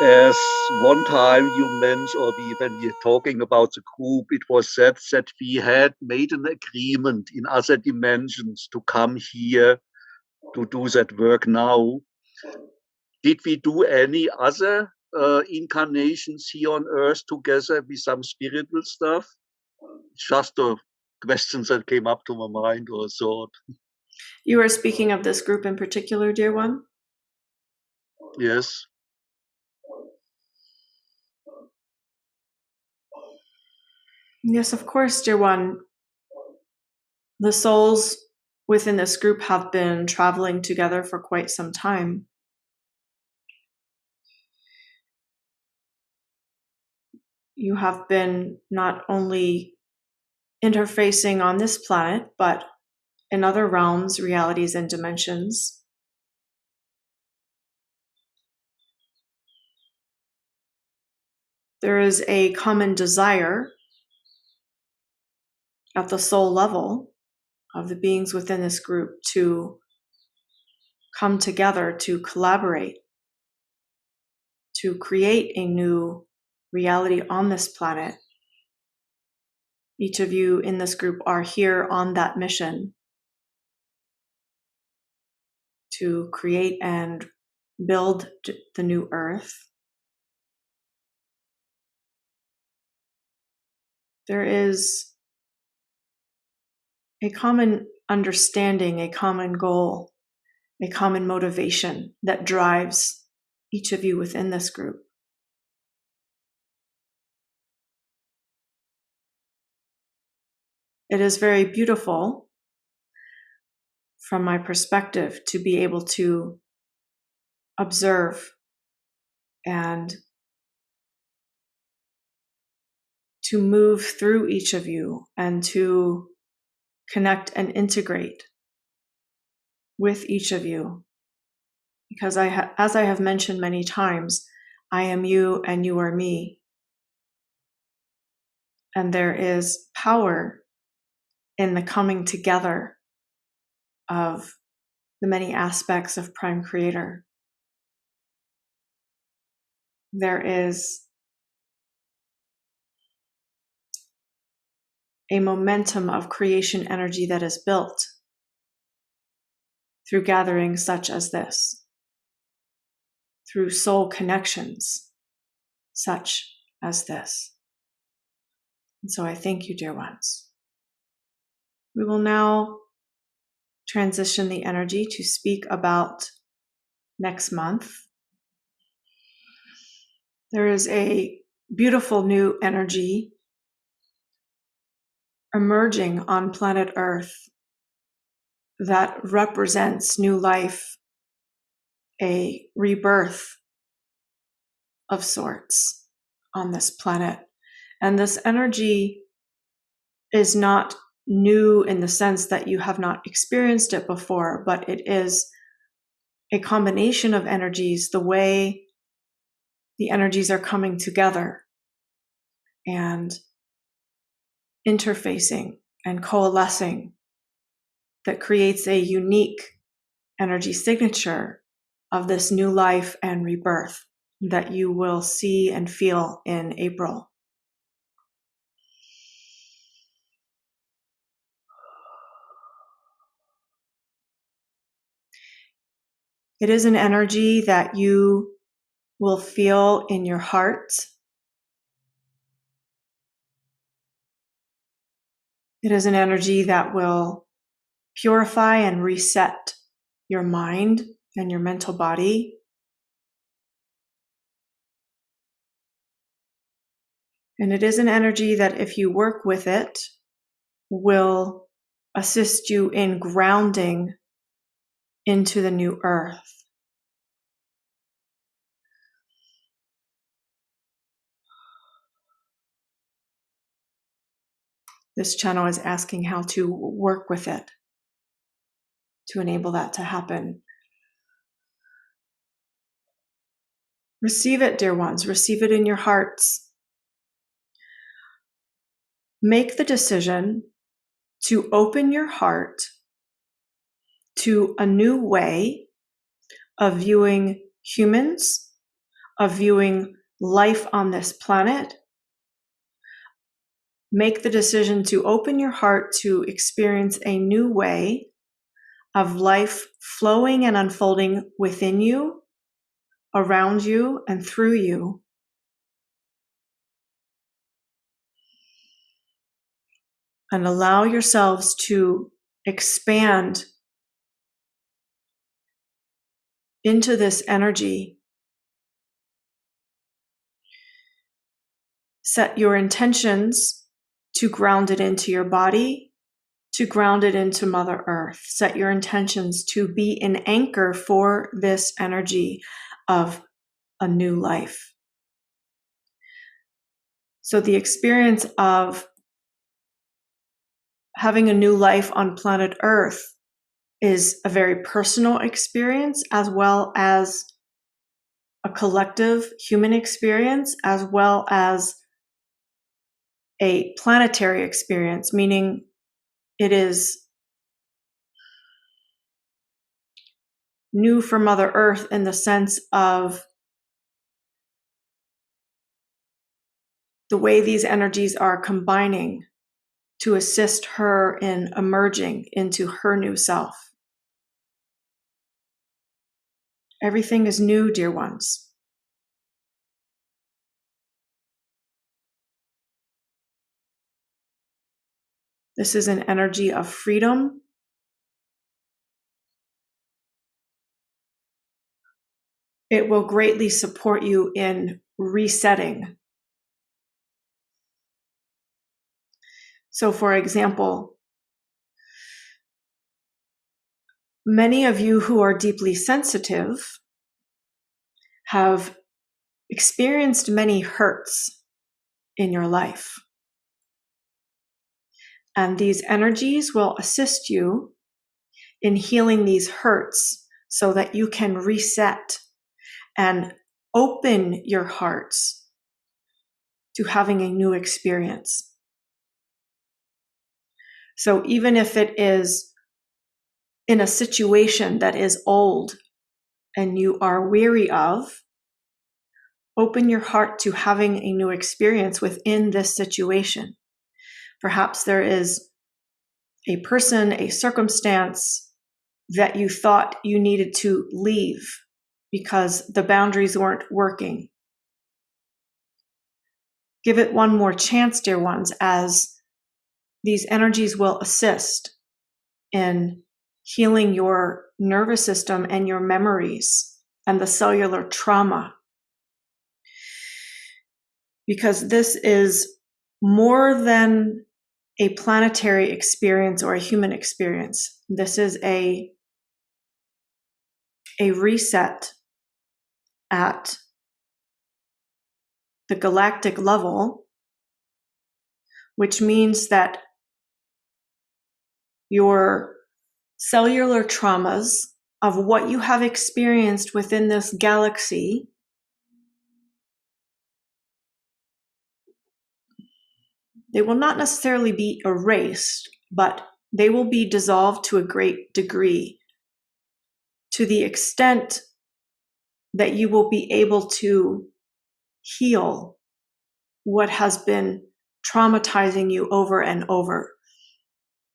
As one time you mentioned, or when we were talking about the group, it was said that we had made an agreement in other dimensions to come here to do that work now. Did we do any other incarnations here on Earth together with some spiritual stuff? Just a question that came up to my mind or a thought. You are speaking of this group in particular, dear one? Yes. Yes, of course, dear one. The souls within this group have been traveling together for quite some time. You have been not only interfacing on this planet, but in other realms, realities, and dimensions. There is a common desire at the soul level of the beings within this group to come together, to collaborate, to create a new reality on this planet. Each of you in this group are here on that mission to create and build the new earth. There is a common understanding, a common goal, a common motivation that drives each of you within this group. It is very beautiful from my perspective to be able to observe and to move through each of you and to connect and integrate with each of you. Because as I have mentioned many times, I am you and you are me. And there is power in the coming together of the many aspects of Prime Creator. There is a momentum of creation energy that is built through gatherings such as this, through soul connections such as this. And so I thank you, dear ones. We will now transition the energy to speak about next month. There is a beautiful new energy emerging on planet Earth that represents new life, a rebirth of sorts on this planet. And this energy is not new in the sense that you have not experienced it before, but it is a combination of energies, the way the energies are coming together and interfacing and coalescing that creates a unique energy signature of this new life and rebirth that you will see and feel in April. It is an energy that you will feel in your heart. It is an energy that will purify and reset your mind and your mental body. And it is an energy that, if you work with it, will assist you in grounding into the new earth. This channel is asking how to work with it to enable that to happen. Receive it, dear ones. Receive it in your hearts. Make the decision to open your heart to a new way of viewing humans, of viewing life on this planet, make the decision to open your heart to experience a new way of life flowing and unfolding within you, around you, and through you. And allow yourselves to expand into this energy. Set your intentions to ground it into your body, to ground it into Mother Earth. Set your intentions to be an anchor for this energy of a new life. So the experience of having a new life on planet Earth is a very personal experience, as well as a collective human experience, as well as a planetary experience, meaning it is new for Mother Earth in the sense of the way these energies are combining to assist her in emerging into her new self. Everything is new, dear ones. This is an energy of freedom. It will greatly support you in resetting. So, for example, many of you who are deeply sensitive have experienced many hurts in your life. And these energies will assist you in healing these hurts so that you can reset and open your hearts to having a new experience. So even if it is in a situation that is old and you are weary of, open your heart to having a new experience within this situation. Perhaps there is a person, a circumstance that you thought you needed to leave because the boundaries weren't working. Give it one more chance, dear ones, as these energies will assist in healing your nervous system and your memories and the cellular trauma. Because this is more than a planetary experience or a human experience. This is a reset at the galactic level, which means that your cellular traumas of what you have experienced within this galaxy they will not necessarily be erased, but they will be dissolved to a great degree, to the extent that you will be able to heal what has been traumatizing you over and over.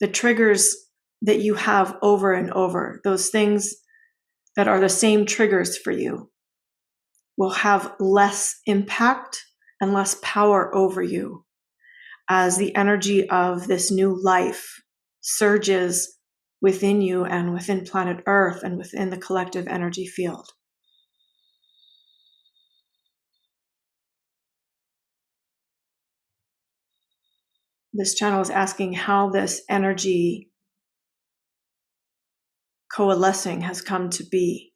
The triggers that you have over and over, those things that are the same triggers for you, will have less impact and less power over you as the energy of this new life surges within you and within planet Earth and within the collective energy field. This channel is asking how this energy coalescing has come to be.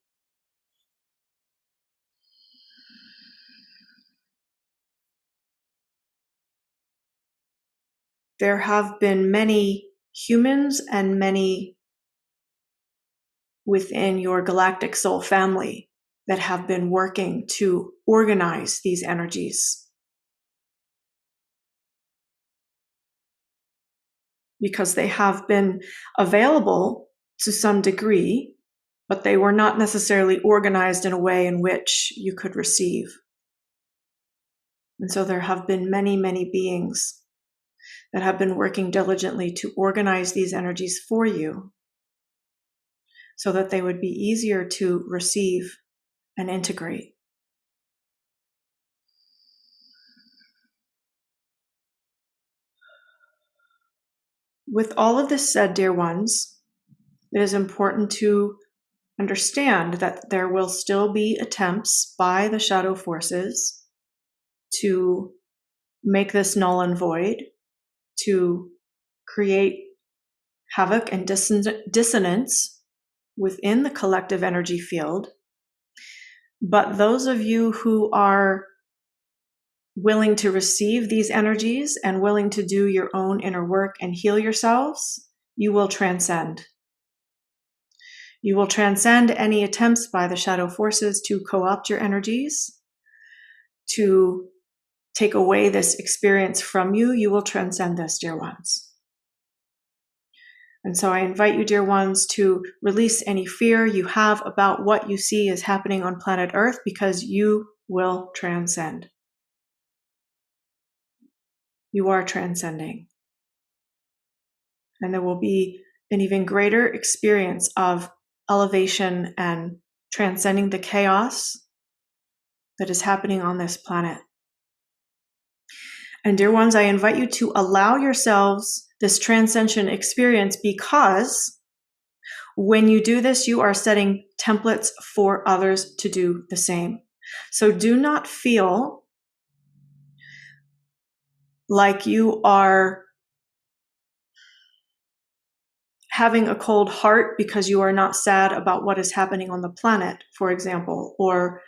There have been many humans and many within your galactic soul family that have been working to organize these energies. Because they have been available to some degree but they were not necessarily organized in a way in which you could receive. And so there have been many, many beings that have been working diligently to organize these energies for you so that they would be easier to receive and integrate. With all of this said, dear ones, it is important to understand that there will still be attempts by the shadow forces to make this null and void, to create havoc and dissonance within the collective energy field. But those of you who are willing to receive these energies and willing to do your own inner work and heal yourselves, you will transcend. You will transcend any attempts by the shadow forces to co-opt your energies, to take away this experience from you. You will transcend this, dear ones. And so I invite you, dear ones, to release any fear you have about what you see is happening on planet Earth, because you will transcend. You are transcending. And there will be an even greater experience of elevation and transcending the chaos that is happening on this planet. And dear ones, I invite you to allow yourselves this transcension experience, because when you do this, you are setting templates for others to do the same. So do not feel like you are having a cold heart because you are not sad about what is happening on the planet, for example, or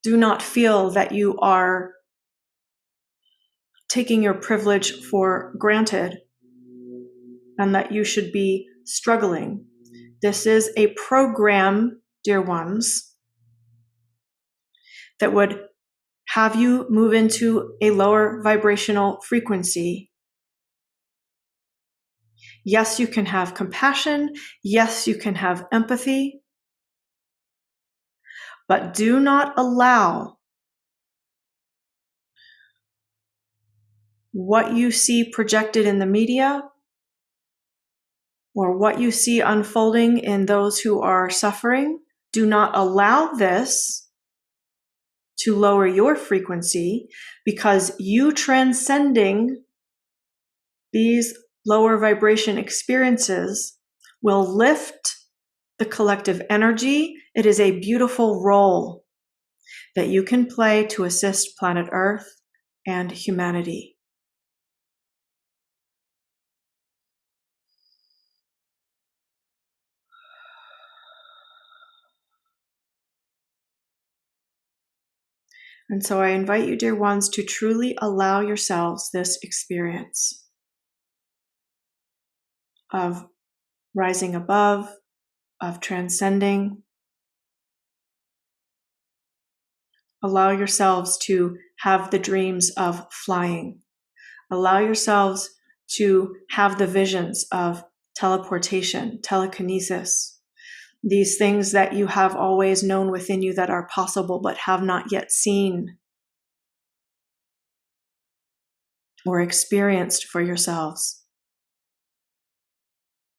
do not feel that you are taking your privilege for granted and that you should be struggling. This is a program, dear ones, that would have you move into a lower vibrational frequency. Yes, you can have compassion. Yes, you can have empathy. But do not allow what you see projected in the media or what you see unfolding in those who are suffering. Do not allow this to lower your frequency, because you transcending these lower vibration experiences will lift the collective energy. It is a beautiful role that you can play to assist planet Earth and humanity. And so I invite you, dear ones, to truly allow yourselves this experience of rising above, of transcending. Allow yourselves to have the dreams of flying. Allow yourselves to have the visions of teleportation, telekinesis, these things that you have always known within you that are possible but have not yet seen or experienced for yourselves.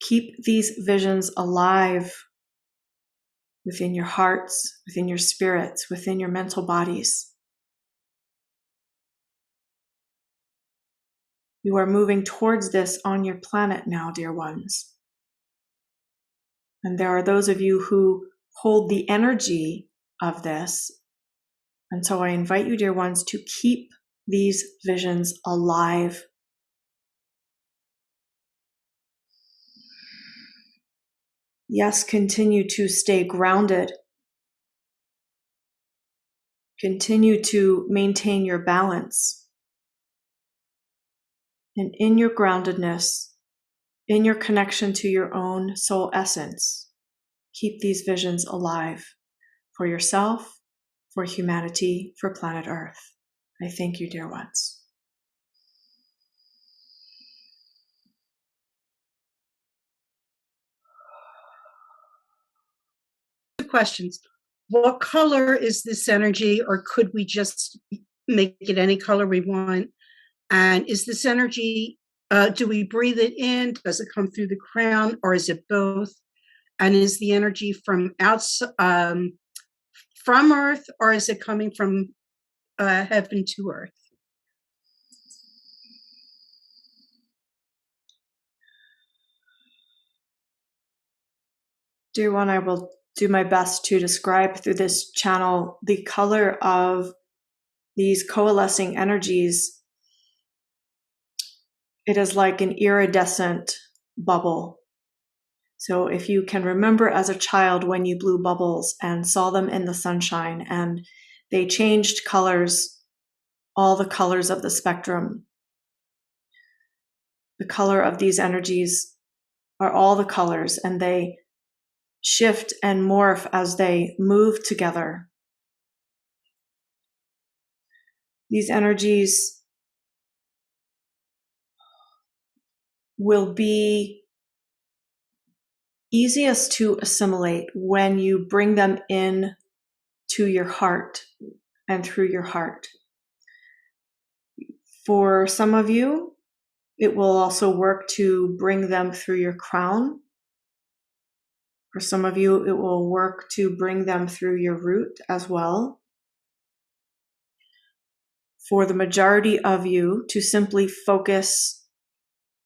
Keep these visions alive within your hearts, within your spirits, within your mental bodies. You are moving towards this on your planet now, dear ones. And there are those of you who hold the energy of this. And so I invite you, dear ones, to keep these visions alive. Yes, continue to stay grounded. Continue to maintain your balance. And in your groundedness, in your connection to your own soul essence, keep these visions alive for yourself, for humanity, for planet Earth. I thank you, dear ones. questions. What color is this energy, or could we just make it any color we want? And is this energy, do we breathe it in? Does it come through the crown, or is it both? And is the energy from outside, from Earth, or is it coming from heaven to Earth? I will do my best to describe through this channel the color of these coalescing energies. It is like an iridescent bubble. So if you can remember as a child when you blew bubbles and saw them in the sunshine and they changed colors, all the colors of the spectrum, the color of these energies are all the colors, and they shift and morph as they move together. These energies will be easiest to assimilate when you bring them in to your heart and through your heart. For some of you, it will also work to bring them through your crown. For some of you, it will work to bring them through your root as well. For the majority of you, to simply focus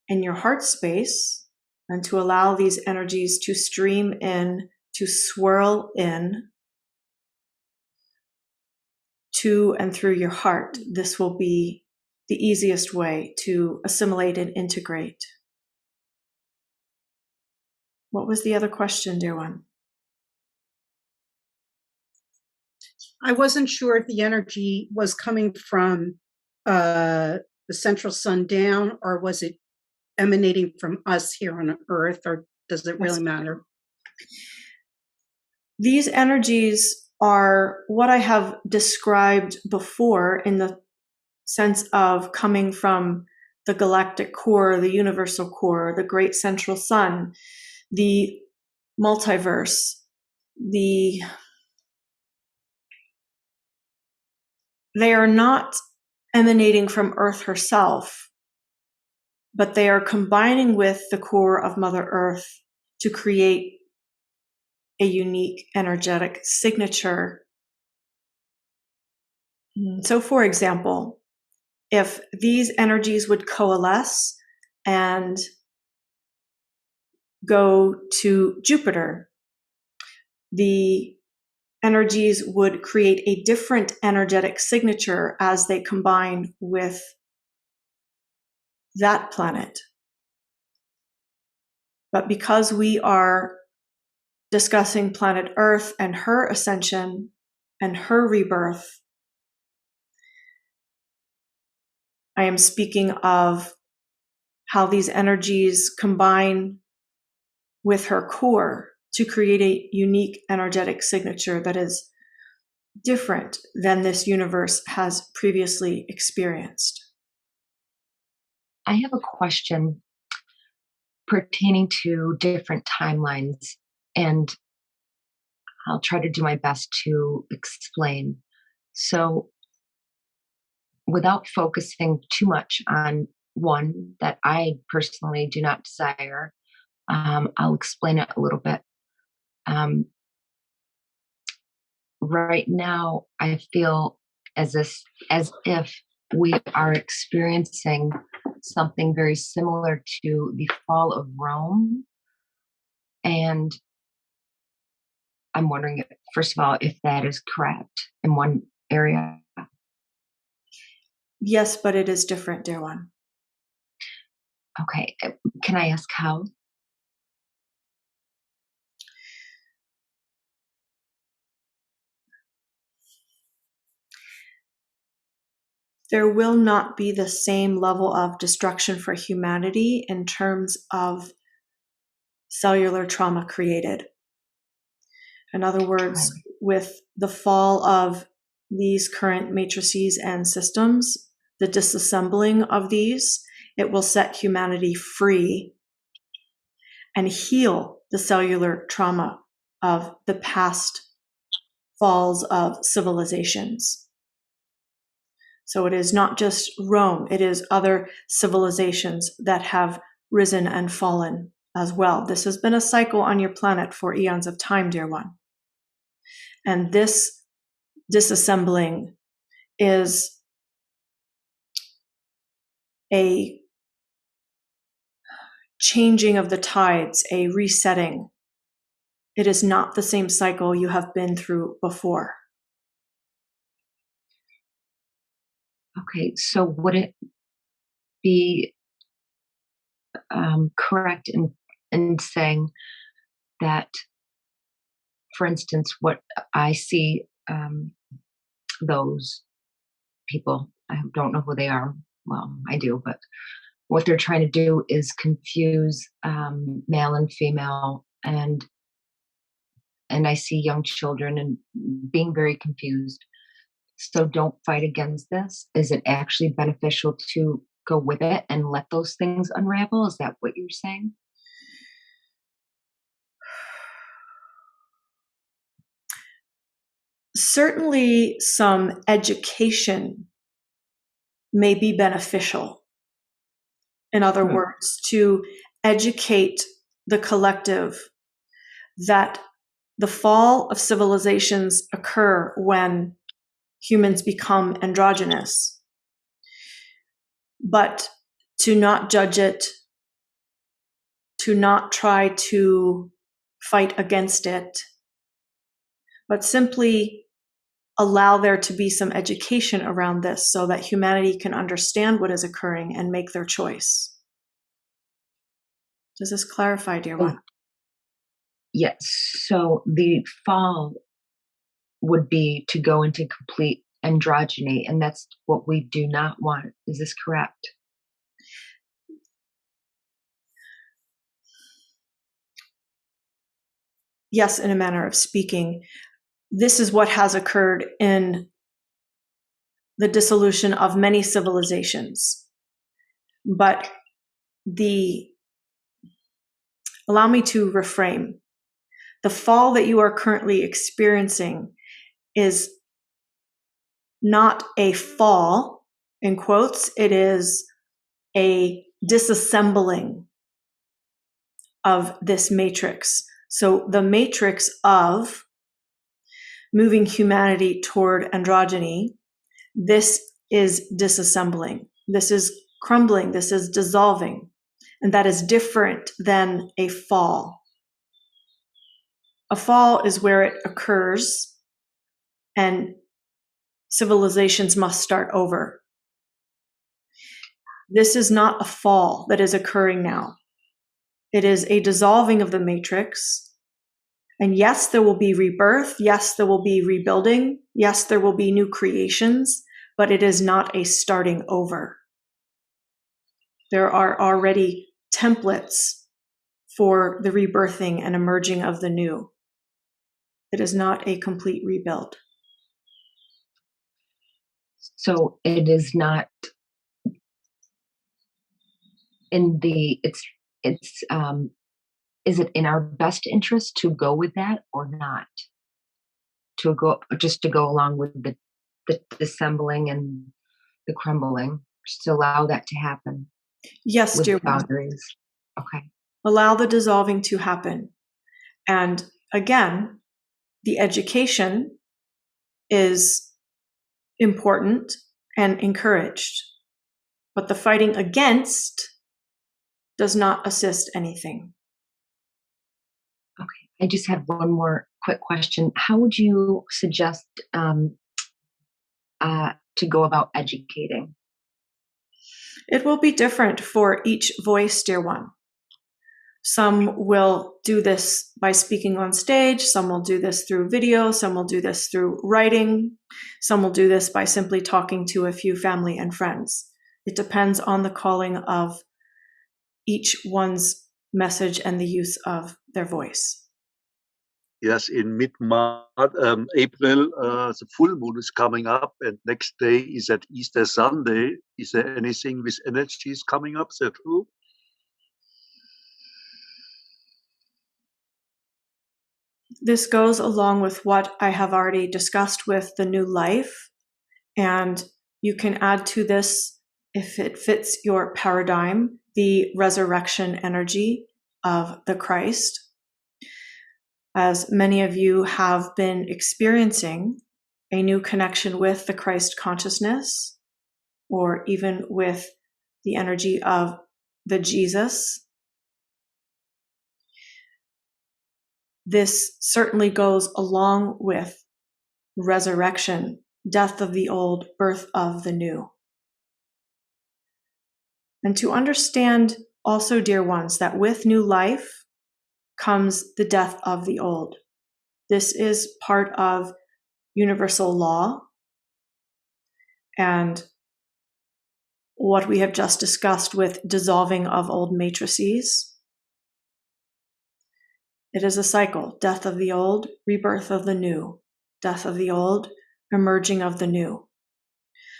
in your heart space and to allow these energies to stream in, to swirl in to and through your heart. This will be the easiest way to assimilate and integrate. What was the other question, dear one? I wasn't sure if the energy was coming from the central sun down, or was it emanating from us here on Earth, or does it really matter? These energies are what I have described before in the sense of coming from the galactic core, the universal core, the great central sun, the multiverse, they are not emanating from Earth herself, but they are combining with the core of Mother Earth to create a unique energetic signature. So, for example, if these energies would coalesce and go to Jupiter, the energies would create a different energetic signature as they combine with that planet. But because we are discussing planet Earth and her ascension and her rebirth, I am speaking of how these energies combine with her core to create a unique energetic signature that is different than this universe has previously experienced. I have a question pertaining to different timelines, and I'll try to do my best to explain. So, without focusing too much on one that I personally do not desire, I'll explain it a little bit. Right now, I feel as if we are experiencing something very similar to the fall of Rome. And I'm wondering, first of all, if that is correct in one area. Yes, but it is different, dear one. Okay. Can I ask how? There will not be the same level of destruction for humanity in terms of cellular trauma created. In other words, with the fall of these current matrices and systems, the disassembling of these, it will set humanity free and heal the cellular trauma of the past falls of civilizations. So it is not just Rome, it is other civilizations that have risen and fallen as well. This has been a cycle on your planet for eons of time, dear one. And this disassembling is a changing of the tides, a resetting. It is not the same cycle you have been through before. Okay, so would it be correct in saying that, for instance, what I see, those people, I don't know who they are. Well, I do, but what they're trying to do is confuse male and female, and I see young children and being very confused. So don't fight against this. Is it actually beneficial to go with it and let those things unravel? Is that what you're saying? Certainly some education may be beneficial. In other words, to educate the collective that the fall of civilizations occur when humans become androgynous, but to not judge it, to not try to fight against it, but simply allow there to be some education around this so that humanity can understand what is occurring and make their choice. Does this clarify, dear one? Yes. So the fall would be to go into complete androgyny, and that's what we do not want. Is this correct? Yes, in a manner of speaking. This is what has occurred in the dissolution of many civilizations. But allow me to reframe. The fall that you are currently experiencing is not a fall, in quotes, it is a disassembling of this matrix. So the matrix of moving humanity toward androgyny, this is disassembling. This is crumbling. This is dissolving. And that is different than a fall. A fall is where it occurs and civilizations must start over. This is not a fall that is occurring now. It is a dissolving of the matrix. And yes, there will be rebirth. Yes, there will be rebuilding. Yes, there will be new creations, but it is not a starting over. There are already templates for the rebirthing and emerging of the new. It is not a complete rebuild. So it is not in the, is it in our best interest to go with that or not? To go along with the dissembling and the crumbling, just to allow that to happen. Yes, with dear boundaries. Okay. Allow the dissolving to happen. And again, the education is important and encouraged, but the fighting against does not assist anything. Okay. I just have one more quick question. How would you suggest to go about educating? It will be different for each voice, dear one. Some will do this by speaking on stage. Some will do this through video. Some will do this through writing. Some will do this by simply talking to a few family and friends. It depends on the calling of each one's message and the use of their voice. Yes, in mid-March, April, the full moon is coming up, and next day is at Easter Sunday. Is there anything with energies coming up? Is that true? This goes along with what I have already discussed with the new life, and you can add to this, if it fits your paradigm, the resurrection energy of the Christ. As many of you have been experiencing a new connection with the Christ consciousness, or even with the energy of the Jesus, this certainly goes along with resurrection, death of the old, birth of the new. And to understand also, dear ones, that with new life comes the death of the old. This is part of universal law and what we have just discussed with dissolving of old matrices. It is a cycle, death of the old, rebirth of the new, death of the old, emerging of the new.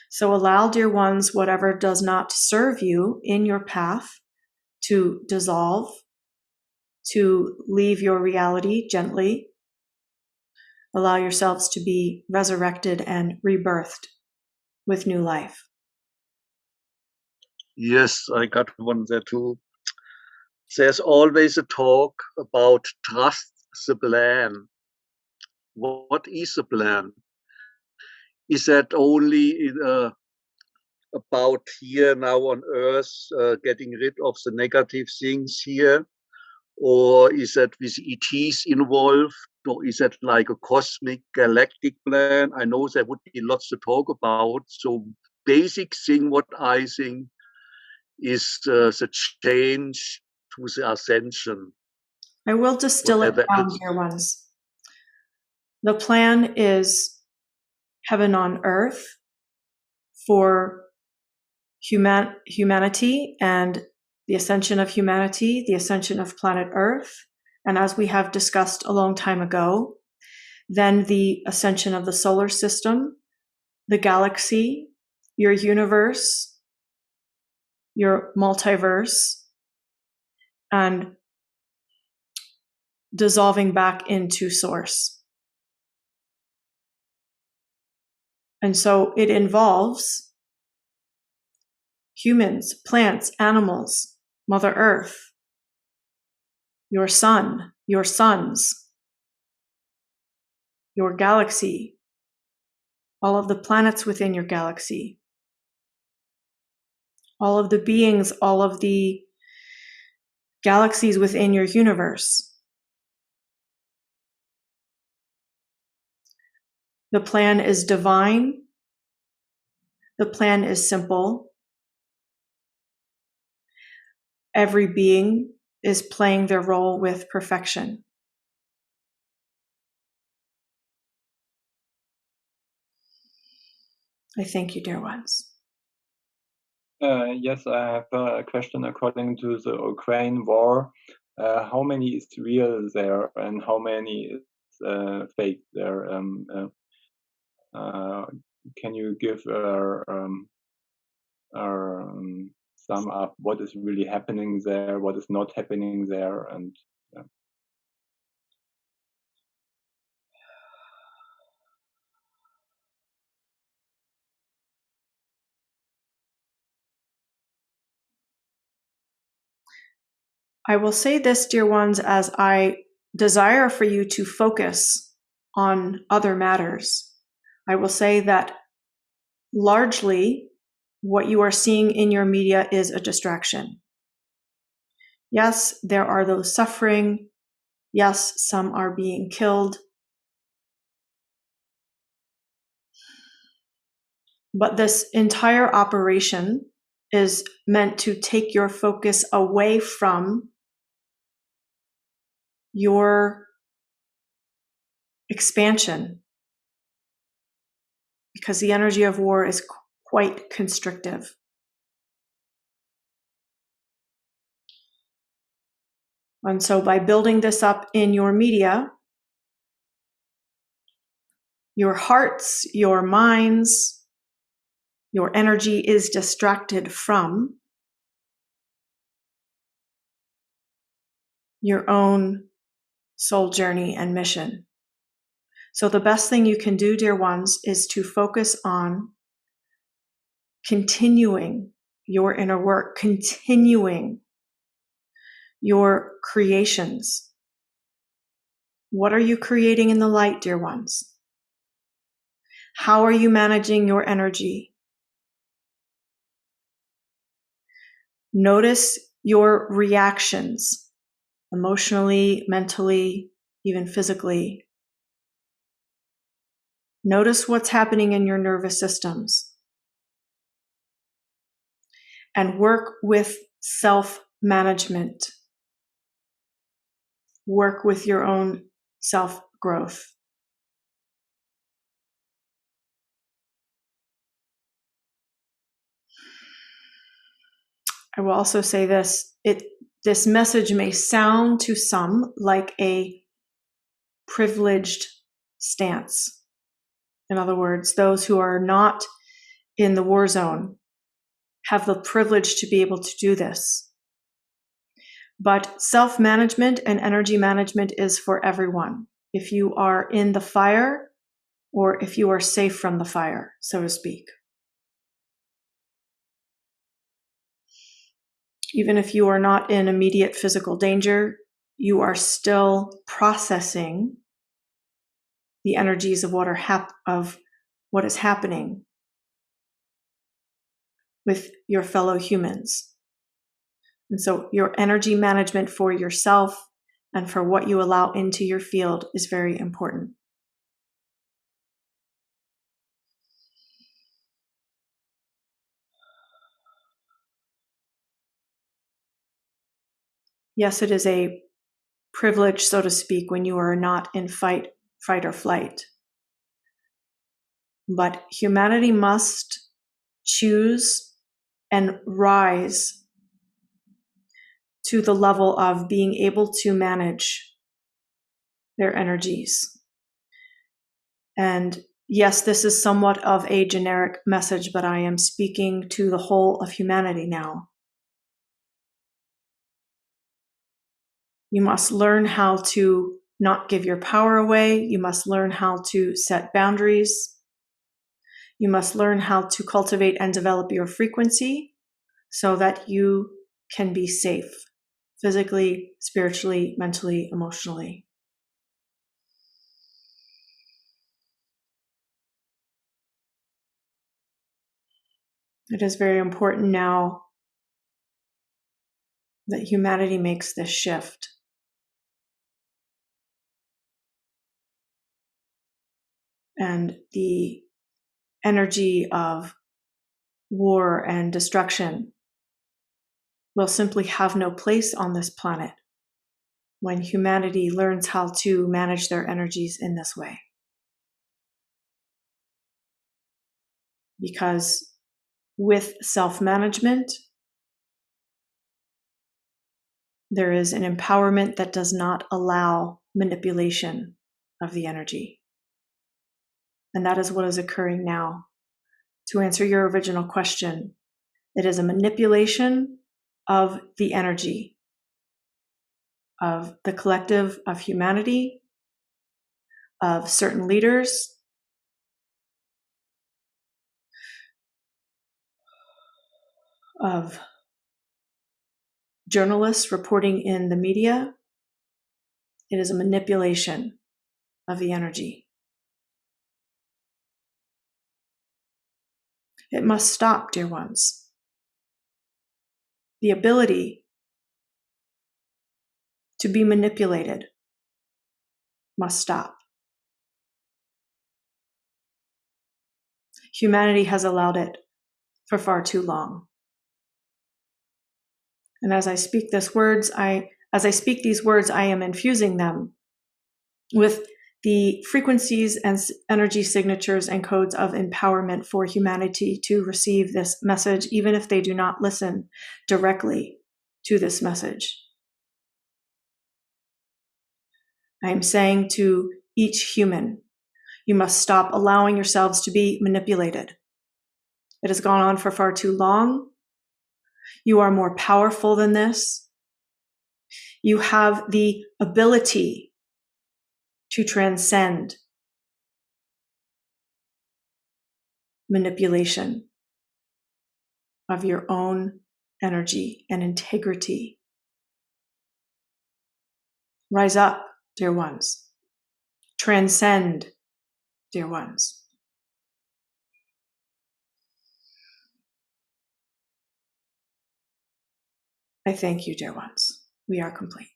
So allow, dear ones, whatever does not serve you in your path to dissolve, to leave your reality gently. Allow yourselves to be resurrected and rebirthed with new life. Yes, I got one there too. There's always a talk about trust the plan. What is the plan? Is that only about here now on Earth, getting rid of the negative things here? Or is that with ETs involved? Or is that like a cosmic galactic plan? I know there would be lots to talk about. So basic thing, what I think, is the change to the ascension. I will distill it down, dear ones. The plan is heaven on earth for humanity and the ascension of humanity, the ascension of planet Earth, and as we have discussed a long time ago, then the ascension of the solar system, the galaxy, your universe, your multiverse, and dissolving back into source. And so it involves humans, plants, animals, Mother Earth, your sun, your suns, your galaxy, all of the planets within your galaxy, all of the beings, all of the galaxies within your universe. The plan is divine. The plan is simple. Every being is playing their role with perfection. I thank you, dear ones. Yes, I have a question according to the Ukraine war. How many is real there and how many is fake there? Can you give sum up what is really happening there, what is not happening there, and yeah. I will say this, dear ones, as I desire for you to focus on other matters. I will say that largely what you are seeing in your media is a distraction. Yes, there are those suffering. Yes, some are being killed. But this entire operation is meant to take your focus away from your expansion, because the energy of war is quite constrictive. And so by building this up in your media, your hearts, your minds, your energy is distracted from your own soul journey and mission. So the best thing you can do, dear ones, is to focus on continuing your inner work, continuing your creations. What are you creating in the light, dear ones? How are you managing your energy? Notice your reactions, emotionally, mentally, even physically. Notice what's happening in your nervous systems. And work with self-management. Work with your own self-growth. I will also say this, this message may sound to some like a privileged stance. In other words, those who are not in the war zone have the privilege to be able to do this. But self-management and energy management is for everyone. If you are in the fire or if you are safe from the fire, so to speak. Even if you are not in immediate physical danger, you are still processing the energies of what is happening with your fellow humans. And so your energy management for yourself and for what you allow into your field is very important. Yes, it is a privilege, so to speak, when you are not in fight or flight. But humanity must choose and rise to the level of being able to manage their energies. And yes, this is somewhat of a generic message, but I am speaking to the whole of humanity now. You must learn how to not give your power away. You must learn how to set boundaries. You must learn how to cultivate and develop your frequency so that you can be safe physically, spiritually, mentally, emotionally. It is very important now that humanity makes this shift. And the energy of war and destruction will simply have no place on this planet when humanity learns how to manage their energies in this way. Because with self-management, there is an empowerment that does not allow manipulation of the energy. And that is what is occurring now. To answer your original question, it is a manipulation of the energy of the collective of humanity, of certain leaders, of journalists reporting in the media. It is a manipulation of the energy. It must stop, dear ones. The ability to be manipulated must stop. Humanity has allowed it for far too long. And as I speak these words, I am infusing them with the frequencies and energy signatures and codes of empowerment for humanity to receive this message, even if they do not listen directly to this message. I am saying to each human, you must stop allowing yourselves to be manipulated. It has gone on for far too long. You are more powerful than this. You have the ability to transcend manipulation of your own energy and integrity. Rise up, dear ones. Transcend, dear ones. I thank you, dear ones. We are complete.